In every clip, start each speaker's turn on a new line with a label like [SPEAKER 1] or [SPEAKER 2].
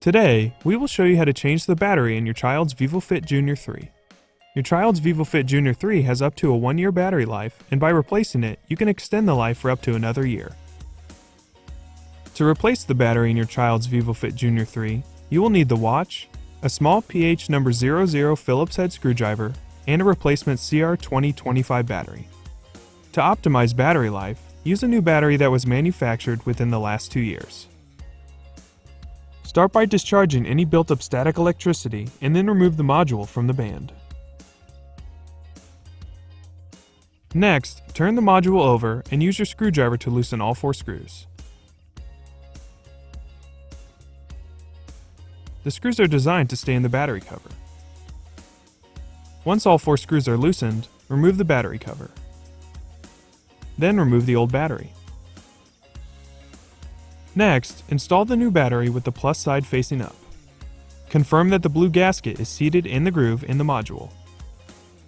[SPEAKER 1] Today, we will show you how to change the battery in your child's vívofit Junior 3. Your child's vívofit Junior 3 has up to a 1-year battery life, and by replacing it, you can extend the life for up to another year. To replace the battery in your child's vívofit Junior 3, you will need the watch, a small PH00 Phillips head screwdriver, and a replacement CR2025 battery. To optimize battery life, use a new battery that was manufactured within the last 2 years. Start by discharging any built-up static electricity and then remove the module from the band. Next, turn the module over and use your screwdriver to loosen all 4 screws. The screws are designed to stay in the battery cover. Once all 4 screws are loosened, remove the battery cover. Then remove the old battery. Next, install the new battery with the plus side facing up. Confirm that the blue gasket is seated in the groove in the module.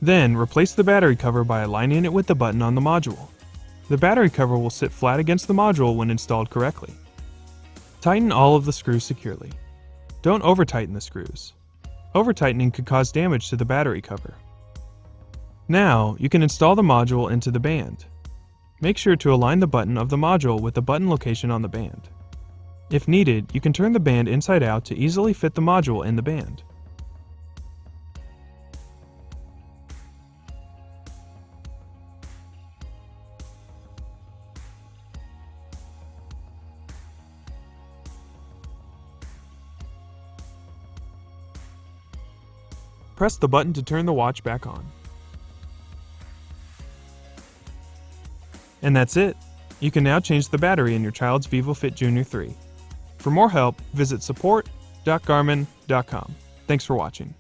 [SPEAKER 1] Then, replace the battery cover by aligning it with the button on the module. The battery cover will sit flat against the module when installed correctly. Tighten all of the screws securely. Don't over-tighten the screws. Over-tightening could cause damage to the battery cover. Now, you can install the module into the band. Make sure to align the button of the module with the button location on the band. If needed, you can turn the band inside out to easily fit the module in the band. Press the button to turn the watch back on. And that's it! You can now change the battery in your child's vívofit Junior 3. For more help, visit support.garmin.com. Thanks for watching.